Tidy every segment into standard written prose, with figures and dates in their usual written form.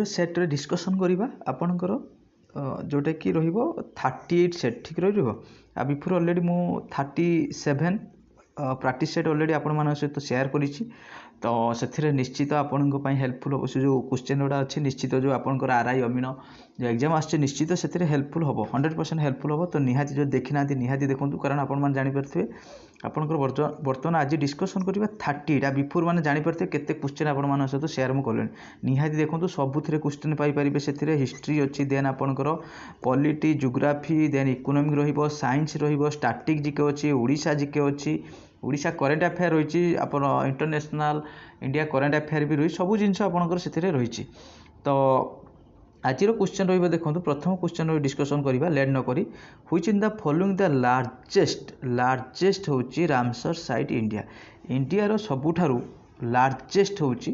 सेट्रे discussion करवा आपणकर जोटा कि रही 38 सेट ठीक रहा बिफोर ऑलरेडी मु 37 प्रैक्टिस सेट ऑलरेडी आपण सहित शेयर करी तो से निश्चित आपण हेल्पफुल हम से जो क्वेश्चन गुड़ा अच्छी निश्चित जो आपंकर आरआई अमीन जो एग्जाम आसছে निश्चित से हेल्पफुल हम 100% हेल्पफुल हम तो निहाती जो देखी ना निहाती देखूँ कारण आपण जानीपारे आपंकर बर्तमान आज डिस्कसन करवा 30 बिफोर मैंने जानीपारे केते क्वेश्चन आपण सहित शेयर मुझे कले निहाती देखूँ सबुथ क्वेश्चन पाइपर से हिस्ट्री अच्छी देन आपंकर पॉलिटी जियोग्राफी देन इकोनॉमिक रहिबो साइंस रहिबो स्टैटिक जीके अच्छी ओडिशा जीके अच्छी ओडिशा करेन्ट अफेयर रही आप इंटरनेशनल इंडिया करेन्ट अफेयर भी रही सब जिन आपंकर से रही तो आज क्वेश्चन रही देखो प्रथम क्वेश्चन रही डिस्कसन करवा लेट नक which in the following the largest होची रामसर साइट इंडिया इंडिया रो सबुठारु लार्जेस्ट होची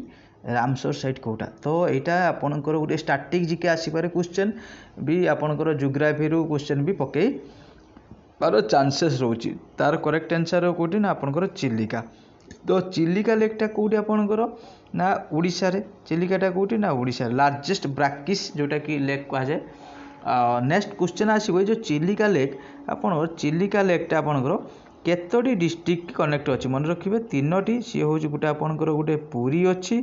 रामसर साइट कोटा तो यहाँ आपंकर गोटे स्टैटिक जीके आसीपारे क्वेश्चन भी आपंकर जियोग्राफी क्वेश्चन भी पकई तार चांसेस रोची तार करेक्ट आंसर कोटी ना आपंकर चिलिका तो चिलिका लेकटा कोटी आपंकर ना ओडिशा रे चिलिकाटा कोटी ना ओडिशा लार्जेस्ट ब्राकिस जोटा कि लेक कह जाए नेक्स्ट क्वेश्चन आसो जो चिलिका लेक आपन चिलिका लेकटा आपंकर केतोटी डिस्ट्रिक्ट कनेक्ट अच्छी मन रखिए 3टी सी हूँ गोटे आपंकर गोटे पुरी अच्छी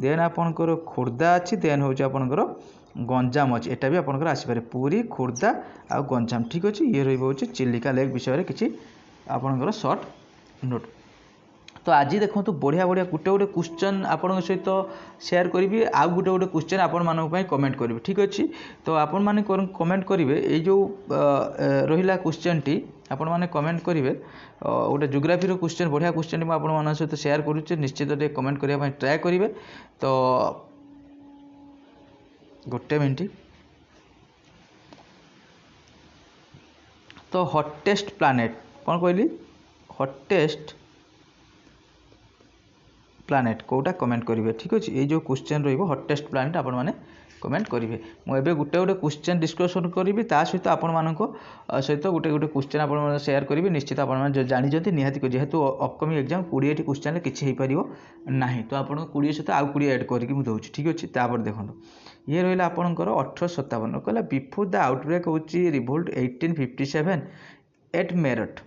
देन आपंकर खोर्धा अच्छी देन हूँ आपंकर गंजाम अच्छी एटा भी आपंकर आसीपारे पुरी खोर्धा आ गंजाम ठीक अच्छे ये रही चिलिका लेक विषय किसी आपंकर सर्ट नोट तो आज देखो बढ़िया बढ़िया गोटे गोटे क्वेश्चन आपण सहित शेयर करी आउ गोटे गोटे क्वेश्चन आपण मानी कमेंट करेंगे ठीक अच्छे तो आपण मैंने कमेंट करेंगे ये जो रहा क्वेश्चन टी आपण मैंने कमेंट करेंगे गोटे जियोग्राफी क्वेश्चन बढ़िया क्वेश्चन मुझे आपण सहित शेयर करुचे निश्चित कमेंट करने ट्राए करेंगे तो गोटे मिनट तो हॉटेस्ट प्लानेट कौन कहली हॉटेस्ट प्लानेट कोटा कमेंट करेंगे ठीक अच्छे ये जो क्वेश्चन रही हॉटेस्ट प्लानेट आपण मैंने कमेंट करेंगे मुझे गोटे गोटे क्वेश्चन डिस्कसन करी सहित आपण मान सहित गोटे गोटे क्वेश्चन आप शेयर करेंगे निश्चित आप जानते निहाती जेहेतु अपकमिंग एग्जाम 20 क्वेश्चन किसी हो पार ना तो आपको 20 सहित आउ 20 एड करके दूसरी ठीक अच्छे तापर देखो ये रहा आपंकर 1857 कहला बिफोर द आउटब्रेक हूँ revolt 1857 at Meerut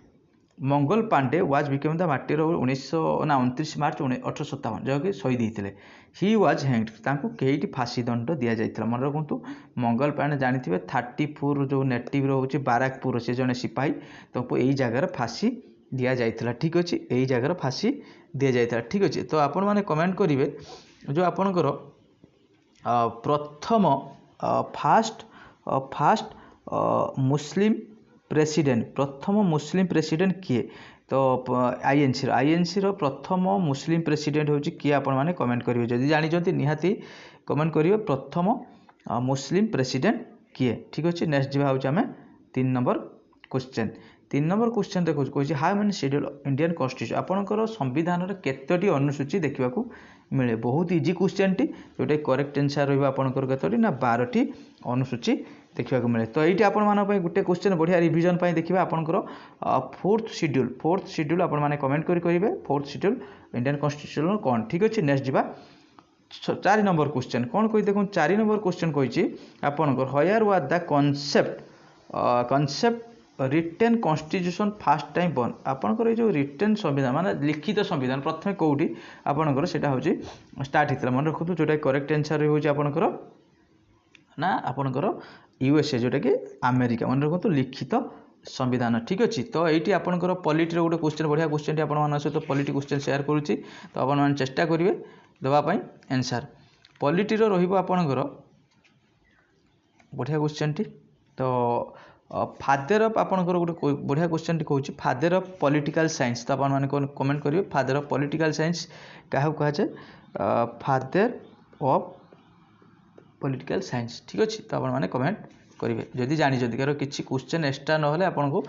Mangal Pandey was became the martyr 29 March 1857 जहाँकि शहीद होते ही वाज हैंग्ड तांको कईटी फांसी दंड दि जाता मन रखु मंगल पांडे जानी 34 जो नेटिव रोचे बाराकपुर से जड़े सिपाही तो यही जगार फांसी दि जाता ठीक अच्छे यही जगार फांसी दि जाता ठीक अच्छे तो आपण मैंने कमेंट करेंगे जो आपणकर प्रथम फास्ट मुस्लिम प्रेसिडेंट प्रथम मुस्लिम प्रेसिडेंट किए तो आईएनसी प्रथम मुस्लिम प्रेसिडेंट हूँ किए आपण मैंने कमेंट करेंगे जदि जानते निहाती कमेंट करेंगे प्रथम मुस्लिम प्रेसिडेंट किए ठीक अच्छे नेक्स्ट जी हूँ आम 3 नंबर क्वेश्चन 3 नंबर क्वेश्चन देखो कह how many schedule Indian constitution आपंकर संविधान केतोटी अनुसूची देखा मिले बहुत इजी क्वेश्चन टी जोटा करेक्ट आंसर रहा केतोटी ना 12टी अनुसूची देखा मिले तो ये आपण गोटे क्वेश्चन बढ़िया रिविजन देखिए आपंकर फोर्थ शेड्यूल आपण मैंने कमेंट करेंगे फोर्थ शेड्यूल इंडियन कॉन्स्टिट्यूशन कौन ठीक अच्छे नेक्स्ट जा 4 नंबर क्वेश्चन कौन कही देखो 4 नंबर क्वेश्चन कही आपंकर हयर was the concept written constitution first time बन आपंकर ये जो रिटेन संविधान माने लिखित संविधान प्रथम कौटी आपंकर सेटा हूँ स्टार्ट होता मन रखु जोटा करेक्ट आंसर हूँ आपंकर ना आपंकर यूएसए जोटा कि अमेरिका मन रखु लिखित संविधान ठीक अच्छे तो ये आपंकर पॉलिटी गोटे क्वेश्चन बढ़िया क्वेश्चन आप सहित पॉलिटी क्वेश्चन शेयर करुच्ची तो आपने चेष्टा करेंगे देवाई आंसर पॉलिटी आपंकर बढ़िया क्वेश्चन टी तो फादर ऑफ आपंकर गोटे बढ़िया क्वेश्चन टी कहूँ फादर ऑफ पॉलिटिकल साइंस तो आपने कमेंट करेंगे फादर ऑफ पॉलिटिकल साइंस क्या कह जाए फादर ऑफ पॉलिटिकल साइंस ठीक अच्छे तो आपने कमेंट करेंगे जदि जानते कारण किसी क्वेश्चन एक्सट्रा ना आपको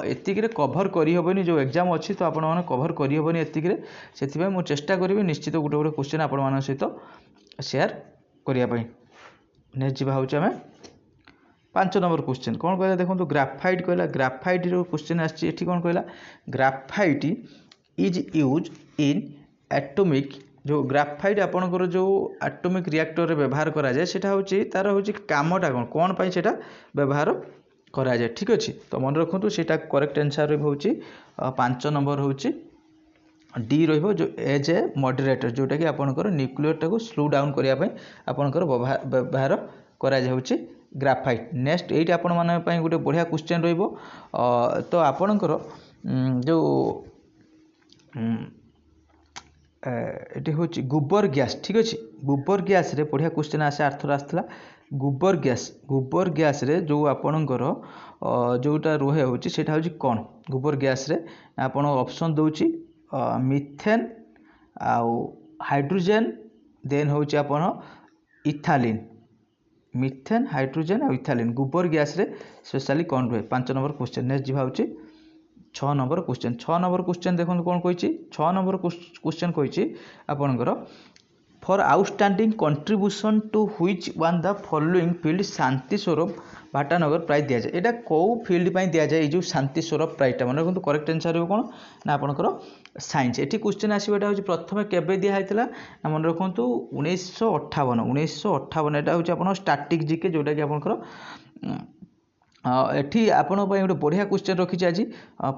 एतिक कभर करहबनी जो एग्जाम अच्छी तो आपने कभर करहबनी एतिक से मुझे चेष्टा करी निश्चित गोटे गोटे क्वेश्चन आपण सहित शेयर करने नेक्स्ट जी हूँ आम 5 नंबर क्वेश्चन कौन कहला देखो ग्राफाइट कहला ग्राफाइट क्वेश्चन आसी कौन कहला graphite is use in atomic जो ग्राफाइट आपणकर जो एटॉमिक रिएक्टर व्यवहार करा जाए सेटा होची तार होची कामटा कौन पाई सेटा व्यवहार करा जाए ठीक अच्छे तो मन रखु सेटा करेक्ट आंसर होची 5 नंबर होची डी रहिबो जो एज ए मॉडरेटर जोटा कि आपणकर न्यूक्लियर टाको स्लो डाउन करिया पई आपणकर व्यवहार करा जाउची ग्राफाइट नेक्स्ट एट आपण माने पई गोटे बढ़िया क्वेश्चन रहिबो तो आपणकर जो एटी होची गोबर गैस ठीक अच्छे गोबर गैस रे बढ़िया क्वेश्चन आसे आर्थर आसला गोबर गैस रे जो आपणकर जोटा रोहे होची सेटा होची कोन गोबर गैस रे आपण ऑप्शन दोची मिथेन आउ हाइड्रोजन देन होची आपण इथालिन मिथेन हाइड्रोजन और इथालिन गोबर गैस रे स्पेशली कौन रुहे 5 नंबर क्वेश्चन नेक्स्ट जी होची 6 नंबर क्वेश्चन देखो कौन कही 6 नंबर क्वेश्चन कही आपणकर for outstanding contribution to which one the following field Shanti Swarup Bhatnagar prize दि जाए यहाँ कौ फील्ड पर दि जाए जो शांति स्वरूप प्राइजटा मन रखु करेक्ट आंसर हो कौन ना आपंकर साइंस ये क्वेश्चन आसवाटा हूँ प्रथम केवे दिखाई मन रखु 1958 यहाँ हूँ स्टाटिक जीके जोटा कि आपंकर एठी आपण गोटे बढ़िया क्वेश्चन रखी आज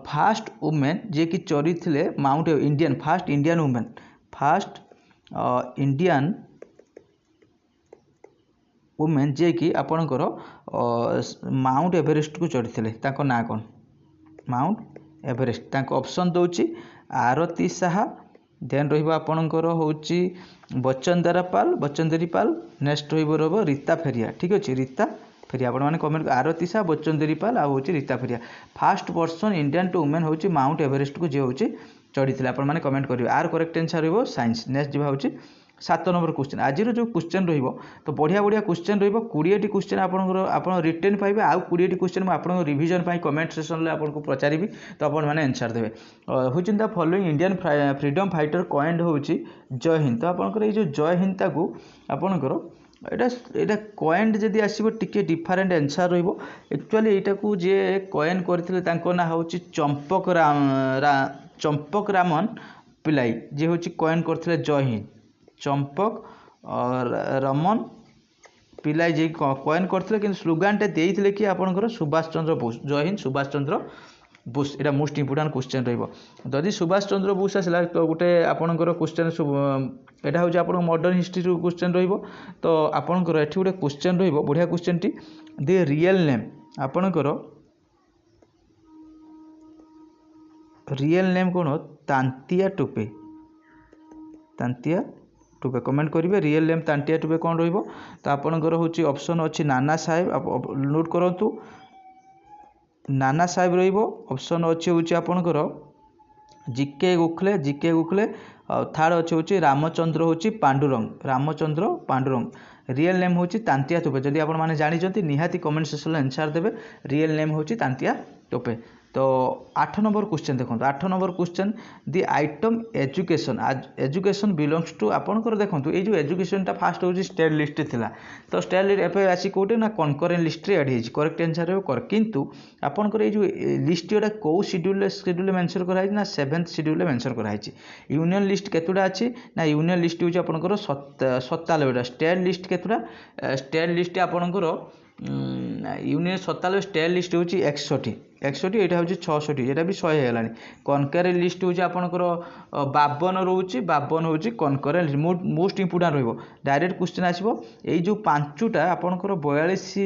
फास्ट वुमेन जे कि चरी थे mount Indian first Indian women first Indian women जे कि आपणकर माउंट एवरेस्ट को चढ़ी ना कौन माउंट एवरेस्ट ऑप्शन दूची आरती साहा देन रही होची बचंदरा पाल नेक्स्ट रही रीता फेरिया ठीक अच्छे रीता फेरिया आपण मैंने कमेंट आरती साहा बचंदरी पाल आ Rita Faria first person Indian to women होची माउंट एवरेस्ट को जे होची चढ़ी थे आपण मैंने कमेंट करेंगे आर करेक्ट आंसर रही साइंस नेक्स्ट जी होची 7 नंबर क्वेश्चन आज जो क्वेश्चन रही तो बढ़िया बढ़िया क्वेश्चन रही 20टी क्वेश्चन आप रिटर्न पाइबे आउ 20टी क्वेश्चन मुझे रिविजन कमेंट सेक्शन में आपको पचारि तो आप आंसर देवे हुई the following Indian freedom fighter coined होची जय हिंद तो आपंकर ये जो जय हिंद को आपंकर यहाँ कॉइंड जदि आसो टी डिफरेन्ट आंसर रक्चुअली यहाँ को जी कॉइन करते ना हूँ चंपक रामन पिलाई जी हूँ कॉइन करते जय हिंद चंपक रमन पिलाई जी कॉइन करते कि स्लोगानटा देते कि आपंकर सुभाष चंद्र बोस जय हिंद सुभाष चंद्र बोस यहाँ मोस्ट इंपोर्टाट क्वेश्चन रही सुभाष चंद्र बोस आसला तो गोटे आपंकर क्वेश्चन यहाँ हूँ आप मॉडर्न हिस्ट्री क्वेश्चन तो आपंकर ये गोटे क्वेश्चन बढ़िया question T the real name आपंकर रियल नेम कौन तांतिया टोपे कमेंट करेंगे रियल नेम तांतिया टोपे कौन रही तो आपंकर हूँ ऑप्शन अच्छी नाना साहेब नोट करूँ नाना साहेब ऑप्शन अच्छे हूँ आपंकर जीके गोखले थर्ड अच्छे हूँ रामचंद्र हूँ पांडुरंग रियल नेम हूँ तांतिया टोपे जदि आप मैंने जानते निहाती कमेंट सेक्शन आंसर देवे रियल नेम हूँ तांतिया टोपे तो 8 नंबर क्वेश्चन देखो 8 number question the item education belongs to आपंकर देखो ये जो एजुकेशनटा फास्ट हूँ स्टेट लिस्ट थी तो स्टेट लिस्ट एफ आसी कौटे ना कनकरेन्ट लिस्ट एड हो करेक्ट आंसर हो किंतु आपंकर ये लिस्ट जोटा कौ शेड्यूल मेंशन कराई ना 7th शेड्यूल मेंशन कराई यूनियन लिस्ट केतुटा अच्छी ना यूनियन लिस्ट हूँ आपंकर 97टा स्टेट लिस्ट केतुटा स्टेट लिस्ट आपंकर यूनियन 97 स्टेट लिस्ट हूँ 61 यहाँ हूँ 66 यहाँ भी 100 होगा कनकरेन्ट लिस्ट हूँ आपंकर 52 रोचे 52 हूँ कनकरेन्ट मोस्ट इंपोर्टाट रही डायरेक्ट क्वेश्चन आसो ये जो 5टा आपंकर 42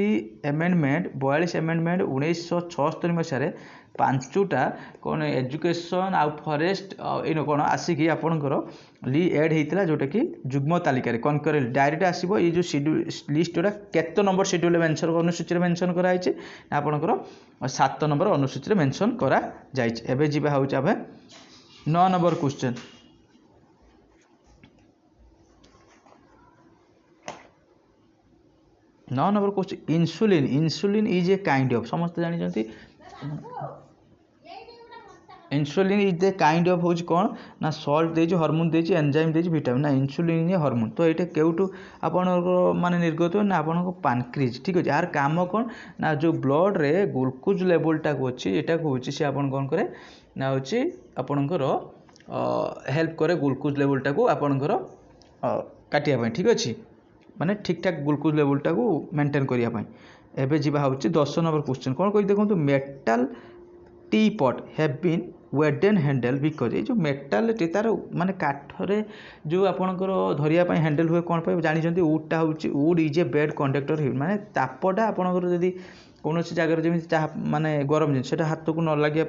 एमेंडमेंट 1976 मसीह 5टा कौन एजुकेशन आउ फॉरेस्ट इन कौन आसिकी आपंकर ली एड होता जोटा कि जुग्म तालिकार कनकरेन्ट डायरेक्ट आसो ये जो शेड्यूल लिस्ट जोटा केत नंबर शेड्यूल मेंशन अनुसूची मेंशन कराई आपंकर 7 नंबर अनुसूची मेंशन करा जाइए एबे जीवा हूँ 9 number question 9 number question insulin is a kind of समस्त जानते insulin is the kind of हूँ कौन ना सल्ट दे हार्मोन दे एंजाइम दे विटामिन ना इंसुलिन हार्मोन तो ये केउटू आपण माने निर्गत ना आपण पानक्रिज ठीक अच्छे यार काम कौन ना जो ब्लड रे ग्लूकोज लेवलटा को अच्छी यहाँ को हूँ सी आप कौन कै ना हूँ आपणकर हेल्प करे ग्लूकोज लेवलटा को आपणकर काटिया ठीक अच्छे माने ठीक ठाक ग्लूकोज लेवलटा को मेंटेन करने एबे जीवा होची 10 नंबर क्वेश्चन कौन कही देखो मेटल टी पट हैव बीन वेडेन हैंडल बिकज ये जो मेटाल टी तार माने काठरे जो आपणकर धरिया हैंडल हुए कौन पे जानते वुडटा हूँ would is a bad conductor माने तापटा आपणकर जदि कौन जगह जमी माने गरम जिन से हाथ को न लगे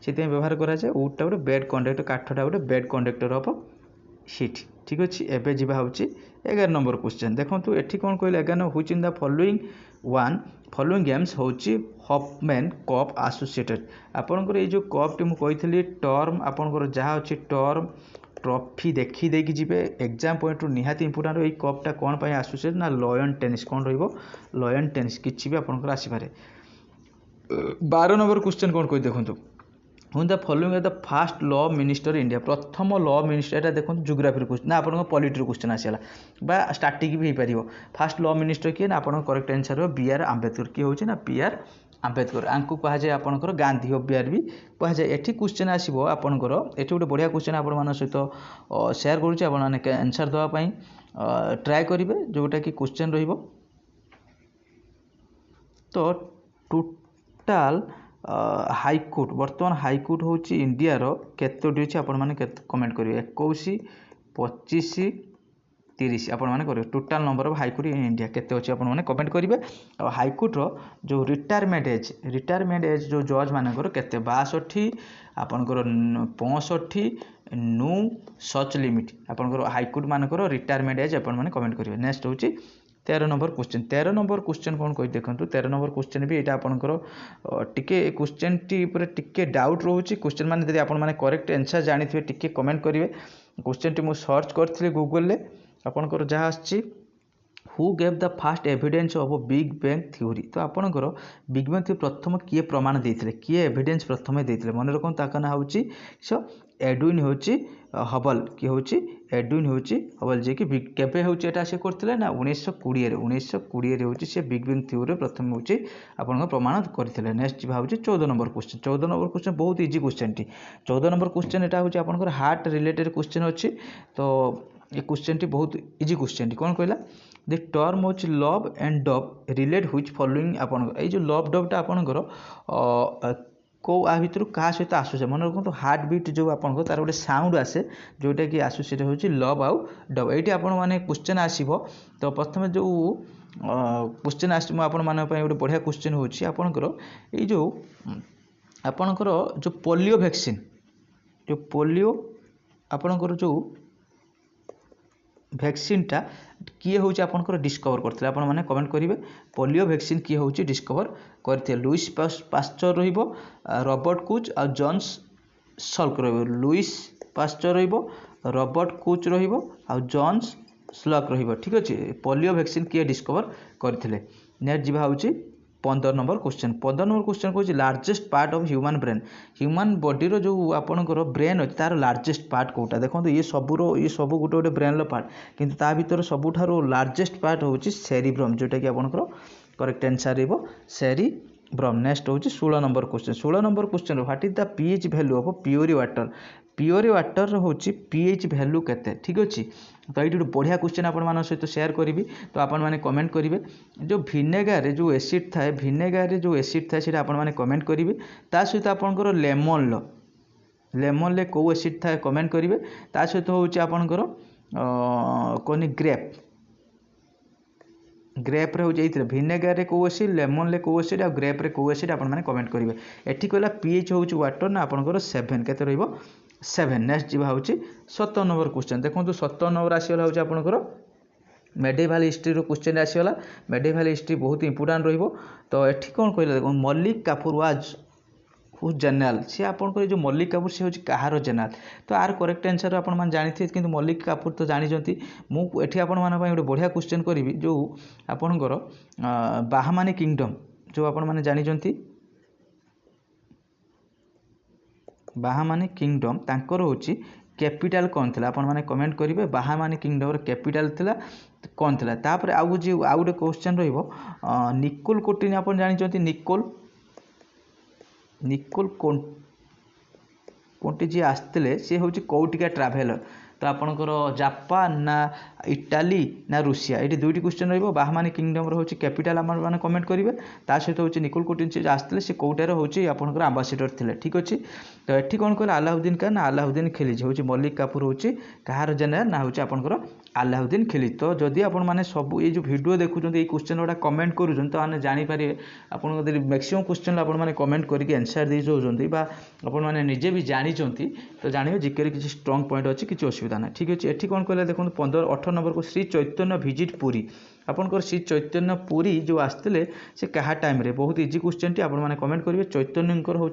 से व्यवहार कराए वुडटा गोटे बेड कंडक्टर काठटा गोटे बेड कंडक्टर ऑफ हीट ठीक अच्छे एवं जी हूँ 11 नंबर क्वेश्चन देखो ये कौन कहले 11 which in the following games हूँ हॉफमैन कप एसोसिएटेड आपंकर ये जो कप टी मुझे टर्म आपंकर जहाँ अच्छी टर्म ट्रॉफी देखी देकी जी एग्जाम पॉइंट निहाती इंपोर्टाट ये कपटा कौन पर एसोसिएटेड ना लयन टेनिस कौन रयन टेनिस किसी भी आपंकर आसपे 12 नंबर क्वेश्चन कौन कही देखो हूँ the following the fast law minister India प्रथम लॉ मिनिस्टर यहाँ देखो जोग्राफी क्वेश्चन ना आप पॉलिटी क्वेश्चन आसला स्टार्टिंग भी हो पार फास्ट लॉ मिनिस्टर किए ना आप करेक्ट आंसर हो बी.आर. आंबेडकर किए हूँ ना बी.आर. आंबेडकर आंकु कहुए आपंकर गांधी ऑफ बिहार भी कहुए एटी क्वेश्चन आसो आपंकर ये गोटे बढ़िया क्वेश्चन आपण सहित सेयार करुँचे आपने आंसर देवाई ट्राए करेंगे जोटा कि क्वेश्चन रही तो टोटाल हाईकोर्ट बर्तमान हाईकोर्ट हूँ इंडिया केतोटी अच्छी आपण कमेंट करेंगे 21 25 30 आपने करेंगे total number of high court in India केते अच्छी आपने कमेंट करेंगे और हाईकोर्टर जो रिटायरमेंट एज जो जज मानकर केते 62 आपंकर 65 नो सच लिमिट आपंकर हाईकोर्ट मानकर रिटायरमेंट एज आपने कमेंट करेंगे नेक्स्ट हूँ 13 नंबर क्वेश्चन कौन कही देखो 13 नंबर क्वेश्चन भी यहाँ आपंकर टिके क्वेश्चन टी टिके डाउट रोचे क्वेश्चन माने यदि आपने करेक्ट आंसर जानी टिके कमेंट करेंगे क्वेश्चन टी मुझे सर्च करी गूगल आपंकर जहाँ आसी who gave the fast evidence of big bang theory तो आपंकर बिग बैंग थ्योरी प्रथम किए प्रमाण देते किए एविडेंस प्रथम देते मन रखो ताक ना हूँ सो एडविन हूँ हबल किए हूँ एडविन हूँ हबल जी कि केवे हूँ यहाँ से करते ना 1920 हूँ से बिग बैंग थ्योरी प्रथम हूँ आप प्रमाण करते नेक्स्ट भाव 14 नंबर क्वेश्चन बहुत easy question T 14 number question यहाँ हूँ आपंकर हार्ट रिलेटेड क्वेश्चन अच्छी तो ये क्वेश्चन टी बहुत इजी क्वेश्चन टी कौन कहला द टर्म हूँ love and Dove relate which following आप जो लव डवटा आपंकर कौ आ भितर क्या सहित आसुचे मन रखो हार्ट बीट जो आपको तार गोटे साउंड आसे जोटा कि आसोसिएट होची लव आउ डव ये आपने क्वेश्चन आसो तो प्रथम जो क्वेश्चन आस गोटे बढ़िया क्वेश्चन होची आपंकर ये जो आपंकर जो पोलियो आपंकर जो वैक्सीनटा किए हूँ आपंकर डिस्कवर करते आप कमेंट करेंगे पोलियो वैक्सीन किए हूँ डिस्कवर करते लुइस पास्चर रॉबर्ट कुच और Jonas Salk Louis Pasteur Robert Koch Jonas Salk ठीक अच्छे पोलियो वैक्सीन किए डिस्कवर करते नेक्स्ट जी हूँ 15 नंबर क्वेश्चन कौन largest part of human brain human बॉडीर जो आपंकर ब्रेन अच्छे तार लार्जेस्ट पार्ट कौटा देखो ये सब गोटे गोटे ब्रेन पार्ट किंतु ता भीतर सबुठार लार्जेस्ट पार्ट हूँ सेरिब्रम जोटा कि आपंकर करेक्ट आंसर सेरिब्रम नेक्स्ट हूँ 16 number question what is the pH value of pure water हूँ पीएच वैल्यू केते ठीक अच्छे तो ये गोटे बढ़िया क्वेश्चन आप सहित सेयार करी तो आपने कमेंट करेंगे जो भिनेगार जो एसिड थाए से आपने कमेंट करेंगे ता सहित आपंकर लेमन कौ एसिड थाए कमेंट करेंगे ता सहित हूँ आपंकर कौन ग्रेप्रे हूँ जाइए भिनेगार कौ एसिड लेमन कौ एसिड आ ग्रेप्रे कौ एसिड आपने कमेंट करेंगे एटी कहला पीएच हूँ वाटर ना आपंकर 7 के 7 नेक्स्ट जी हूँ 17 नंबर क्वेश्चन देखो 17 नंबर आसगला हूँ आपंकर मेडिवल हिस्ट्री क्वेश्चन आसगला मेडिवल हिस्ट्री बहुत इंपोर्टाट तो ये कौन कहला देखो Malik Kafur was who general सी आपंकर जो मल्लिक काफुर सी हूँ कहार जेनेल तो आर करेक्ट आंसर आप जानी कि मल्लिक काफुर तो जानते मुझे आपण गोटे बढ़िया क्वेश्चन करी जो आपंकर बाहामानी किंगडम जो आपने जानते बाहामानी किंगडम तांकर होची कैपिटल कौन थी आपने कमेंट करेंगे बाहामानी किंगडम कैपिटल थिला कौन थी तापर आउ गोटे क्वेश्चन रहिबो निकोल कोटिन आप जानते निकोल कोटी जी आसते सी हूँ कौटिका ट्राभेलर तो आपणकर जापान ना इटाली ना रूसिया ये दुईटी क्वेश्चन रही बाहमानी किंगडम हूँ कैपिटाल मैंने कमेंट करेंगे ता सहित हूँ निकोल कोटिन से आसते सी कौटार हूँ आपंकर आंबासीडर थे ठीक अच्छे तो ये कौन कहला अलाउद्दीन खान ना अलाउद्दीन खिलजी हूँ मल्लिक काफूर हूँ कहार जेनेराल ना हूँ आपंकर अलाउद्दीन खिलजी तो जदि आपण मैंने सब ये जो वीडियो देखुं ये क्वेश्चन गुड़ा कमेंट करुँच तो मैंने जानीपर आप मैक्सिमम क्वेश्चन आपने कमेंट करके आंसर दे जाऊँच आपने निजे भी जानी तो जानवे जिके किसी स्ट्रंग पॉइंट अच्छी किसी असुविधा ना ठीक अच्छे ये कौन कहला देखो 15-18 नंबर को श्री चैतन्य विजिट पुरी आपंकर श्री चैतन्य पुरी जो आसते से क्या टाइम रे बहुत इजी क्वेश्चन टी आपने कमेंट करेंगे चैतन्य हूँ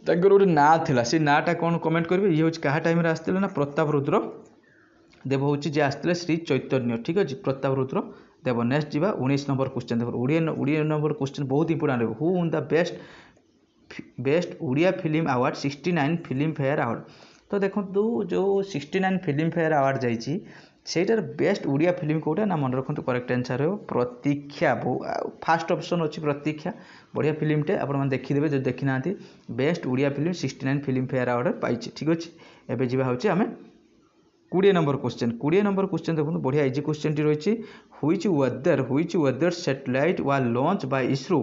गोटे ना था से नाटा कौन कमेंट करेंगे ये हूँ क्या टाइम आसते ना प्रताप रुद्र देव हूँ जी आसते श्री चैतन्य ठीक अच्छे प्रताप रुद्र देव नेक्स्ट जी 19 नंबर क्वेश्चन देख ओडिया नंबर क्वेश्चन बहुत इंपोर्टेंट रहा who one the best Odia film award 69 Filmfare award तो देखो जो 69 फिल्म फेयर अवार्ड जाइए सेटार बेस्ट ओडिया फिल्म कौटा ना मन रखु करेक्ट आंसर हो प्रतीक्षा फास्ट ऑप्शन अच्छी प्रतीक्षा बढ़िया फिल्मटे आपने देखीदे जो देखी ना best Odia film 69 Filmfare award पाई ठीक अच्छे एवं जी हूँ आम 20 नंबर क्वेश्चन देखो बढ़िया इजी क्वेश्चन टी रही which whether satellite was launch by ISRO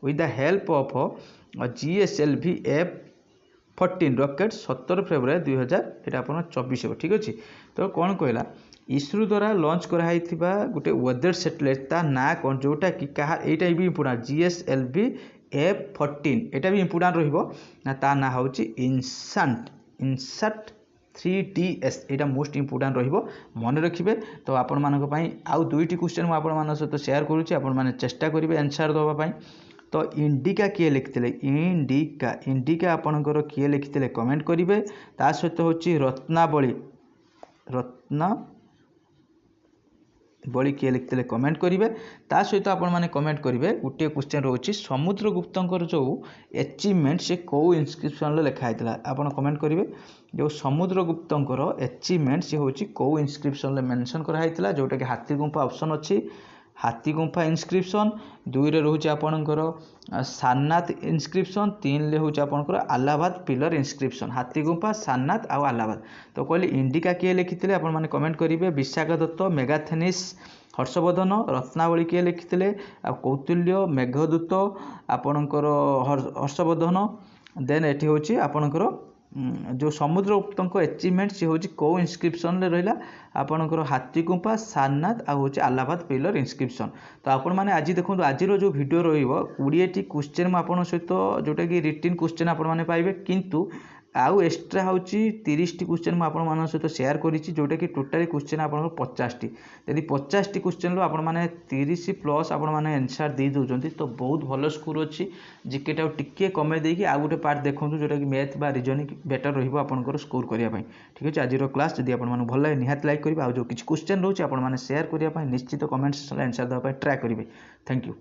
with the help of GSLV F14 rocket 17 February 2000 आप 24 हो ठीक अच्छे तो कौन कहला इसरो द्वारा लॉन्च कराई गोटे वेदर सैटेलाइट ता ना कौन जोटा कि क्या यहाँ भी इम्पोर्टेंट GSLV F14 यहाँ भी इम्पोर्टेंट रहा ता ना हूँ इनसैट 3DS यहाँ मोस्ट इंपोर्टेंट मन रखिए तो आपण मानी आउ दुईटी क्वेश्चन मुझे सहित शेयर करुँचे चेष्टा करेंगे आंसर देवाई तो इंडिका किए लिखिते इंडिका आपणकर किए लिखिते कमेंट करेंगे ता सहित हूँ रत्नावली किए लिखिते कमेंट करेंगे ता सहित आपने कमेंट करेंगे गोटे क्वेश्चन रोचे समुद्रगुप्तर जो अचीवमेंट से कौ इनस्क्रिप्शन लिखाई आप कमेंट करेंगे जो समुद्रगुप्तर अचीवमेंट सी हूँ कौ इनस्क्रिप्शन मेंशन कराइला जोटा कि हाथी गुंफा ऑप्शन अच्छी हाथी गुंफा इनस्क्रिप्शन 2 रे रोचे आपणकर सारनाथ इनस्क्रिप्शन 3 रे होचे आपणकर अलाहाबाद पिलर इनस्क्रिप्शन हाथी गुंफा सारनाथ आउ अलाहाबाद तो कहली इंडिका किए लिखिते आपण मैंने कमेंट करेंगे विशाखा दत्त मेगाथेनिस हर्षवर्धन रत्नावली किए लिखिते कौतुल्य मेघदूत आपणकर हर्षवर्धन देन एटी हूँ आपणकर जो समुद्रगुप्त अचीवमेंट सी हूँ कौ इनस्क्रिप्शन रहा आपणकर हाथी गुंफा सारनाथ आ हूँ अलाहाबाद पिलर इनस्क्रिप्शन तो आपण मैंने आज देखो आज जो वीडियो रो20टी क्वेश्चन आपन सहित जोटा कि रिटिन क्वेश्चन आपने पाइबे किंतु आउ एक्सट्रा हूँ 30टी क्वेश्चन मुझे सहित शेयर करी जोटा कि टोटाली क्वेश्चन आप 50टी यदि 50टी क्वेश्चन आपने 30 प्लस आपने आंसर दे दौरान तो बहुत भल स्कोर अच्छी जीकेटा टिके कमे देकी आउ गोटे पार्ट देखो जोटा कि मैथ बा रीजनिंग बेटर रहा स्कोर करने ठीक अच्छे आज क्लास जब आपको भल लगे निहाती लाइक करेंगे जो किसी क्वेश्चन रोचे आपने शेयर करने निश्चित कमेंट सेक्शन आंसर देवाई ट्राए करेंगे थैंक यू।